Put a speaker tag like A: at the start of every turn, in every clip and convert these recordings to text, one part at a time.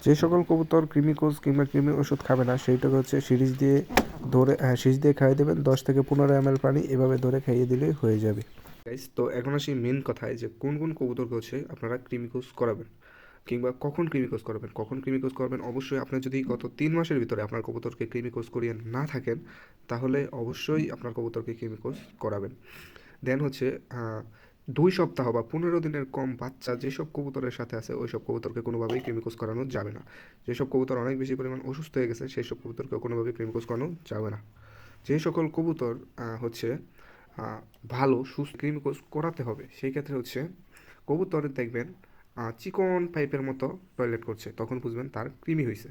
A: যে সকল কবুতর কৃমিকোজ কিংবা কৃমি ওষুধ খাবে না সেইটাকে হচ্ছে সিরিজ দিয়ে খাইয়ে দেবেন 10 থেকে 15 ml পানি এভাবে ধরে খাইয়ে দিলেই হয়ে যাবে গাইস। তো এখন আসি মেন কথায় যে কোন কোন কবুতরকে হচ্ছে আপনারা কৃমিকোজ করাবেন কিংবা কখন কৃমিকোজ করবেন। অবশ্যই আপনি যদি গত 3 মাসের ভিতরে আপনার কবুতরকে কৃমিকোজ করিয়ে না থাকেন তাহলে অবশ্যই আপনার কবুতরকে কৃমিকোজ করাবেন। দেন হচ্ছে 2 সপ্তাহ বা 15 দিনের কম বাচ্চা যেসব কবুতরের সাথে আছে ওই সব কবুতরকে কোনোভাবেই কৃমিকোজ করানো যাবে না। যেসব কবুতর অনেক বেশি পরিমাণ অসুস্থ হয়ে গেছে সেই সব কবুতরকে কোনোভাবেই কৃমিকোজ করানো যাবে না। যে সকল কবুতর হচ্ছে ভালো সুস্থ কৃমিকোজ করাতে হবে সেই ক্ষেত্রে হচ্ছে কবুতরের দেখবেন চিকন পাইপের মতো টয়লেট করছে, তখন বুঝবেন তার কৃমি হয়েছে।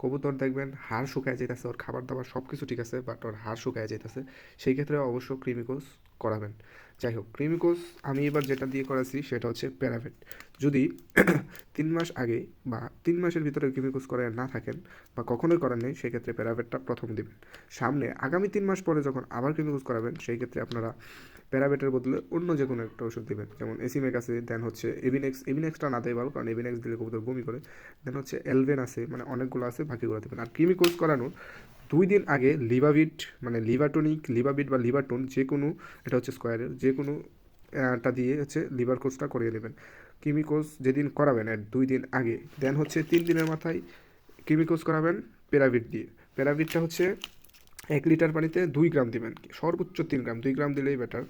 A: কবুতর দেখবেন হাড় শুকায় যেতেছে, ওর খাবার দাবার সব কিছু ঠিক আছে বাট ওর হাড় শুকায় যেতেছে, সেই ক্ষেত্রে অবশ্য কৃমিকোজ করাবেন। যাই হোক, কৃমিকোজ আমি এবার যেটা দিয়ে করাচ্ছি সেটা হচ্ছে প্যারাভেট। যদি 3 মাস আগে বা 3 মাসের ভিতরে কৃমিকোজ করায় না থাকেন বা কখনোই করার নেই সেক্ষেত্রে প্যারাভেটটা প্রথম দিবেন। সামনে আগামী 3 মাস পরে যখন আবার কৃমিকোজ করাবেন সেই ক্ষেত্রে আপনারা প্যারাবেটের বদলে অন্য যে কোনো একটা ওষুধ দিবেন, যেমন এসিমেক আছে, দেন হচ্ছে এভিনেক্সটা না দেয় ভালো, কারণ এভিনেক্স দিলে কবুতর বমি করে। দেন হচ্ছে এলভেন আছে, মানে অনেকগুলো আছে, বাকিগুলো দেবেন। আর কৃমিকোজ করানোর 2 দিন আগে লিভাবিট মানে লিভাটনিক, লিভাবিট বা লিভারটোন যে কোনো, এটা হচ্ছে স্কোয়ারের যে কোনো টা দিয়ে হচ্ছে লিভার কোর্সটা করিয়ে নেবেন কৃমিকোজ যেদিন করাবেন এর 2 দিন আগে। দেন হচ্ছে 3 দিনের মাথায় কৃমিকোজ করাবেন প্যারাভিট দিয়ে। প্যারাভিটটা হচ্ছে 1 লিটার পানিতে 2 গ্রাম দিবেন, সর্বোচ্চ 3 গ্রাম, 2 গ্রাম দিলেই বেটার।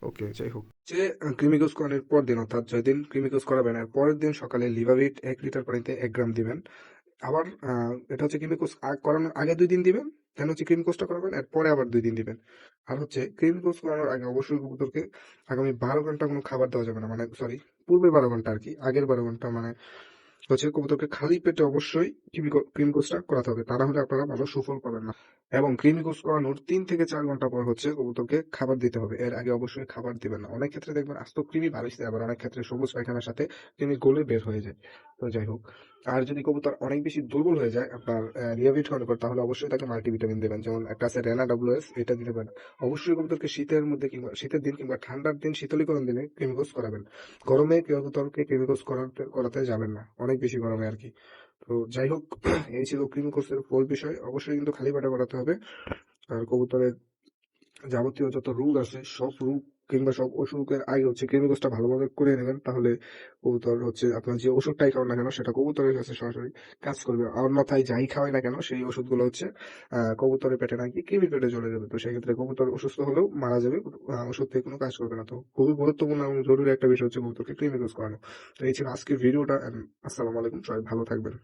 A: ওকে, যাই হোক, যে ক্রিমিকোজ করানোর পর দিন অর্থাৎ যেদিন ক্রিমিকোজ করাবেন আর পরের দিন সকালে লিভাভিট 1 লিটার পানিতে 1 গ্রাম দিবেন। আবার এটা হচ্ছে ক্রিমিকোজ করানোর আগে 2 দিন দিবেন, দেন হচ্ছে ক্রিমিকোজটা করাবেন আর পরে আবার 2 দিন দিবেন। আর হচ্ছে ক্রিমিকোজ করানোর আগে অবশ্যই কবুতরকে আগামী 12 ঘন্টা কোনো খাবার দেওয়া যাবে না, মানে সরি, পূর্বে 12 ঘন্টা আর কি, আগের 12 ঘন্টা মানে হচ্ছে কবুতরকে খালি পেটে অবশ্যই ক্রিমিকোজটা করাতে হবে, তা না হলে আপনারা ভালো সুফল পাবেন না। এবং কৃমিকোজ করানোর 3 থেকে 4 ঘন্টা পর হচ্ছে কবুতরকে খাবার দিতে হবে, এর আগে অবশ্যই খাবার দিবেন না। অনেক ক্ষেত্রে দেখবেন আস্ত কৃমি বাড়ছে, আবার অনেক ক্ষেত্রে সবুজ পায়খানার সাথে কৃমি গলে বের হয়ে যায়। তো যাই হোক, আর যদি কবুতর অনেক বেশি দুর্বল হয়ে যায় আপনার রিহাবিট করানোর পর, তাহলে অবশ্যই তাকে মাল্টিভিটামিন দেবেন, যেমন একটা আছে রেনা ডাব্লিউএস, এটা দিতে পারেন। অবশ্যই কবুতরকে শীতের মধ্যে কিংবা শীতের দিন কিংবা ঠান্ডার দিন শীতলীকরণ দিনে কৃমিকোজ করাবেন। গরমে কবুতরকে কৃমিকোজ করাতে যাবেন না, অনেক বেশি গরমে আর কি। তো যাই হোক, এই ছিল কৃমিকোজের ফুল বিষয়। অবশ্যই কিন্তু খালি পেটে করাতে হবে। আর কবুতরের যাবতীয় যত রোগ আছে সব রোগ কিংবা সব অসুখের আগে হচ্ছে কৃমিকোজটা ভালোভাবে করে নেবেন, তাহলে কবুতর হচ্ছে আপনার যে ওষুধটাই খাওয়ান না কেন সেটা কবুতরের কাছে সরাসরি কাজ করবে। অন্যথায় যাই খাওয়াই না কেন সেই ওষুধগুলো হচ্ছে কবুতরের পেটে নাকি কৃমির পেটে চলে যাবে, তো সেক্ষেত্রে কবুতর অসুস্থ হলেও মারা যাবে, ওষুধ থেকে কোনো কাজ করবে না। তো খুবই গুরুত্বপূর্ণ এবং জরুরি একটা বিষয় হচ্ছে কবুতরকে কৃমিকোজ করানো। তো এই ছিল আজকের ভিডিওটা। আসসালামু আলাইকুম, সবাই ভালো থাকবেন।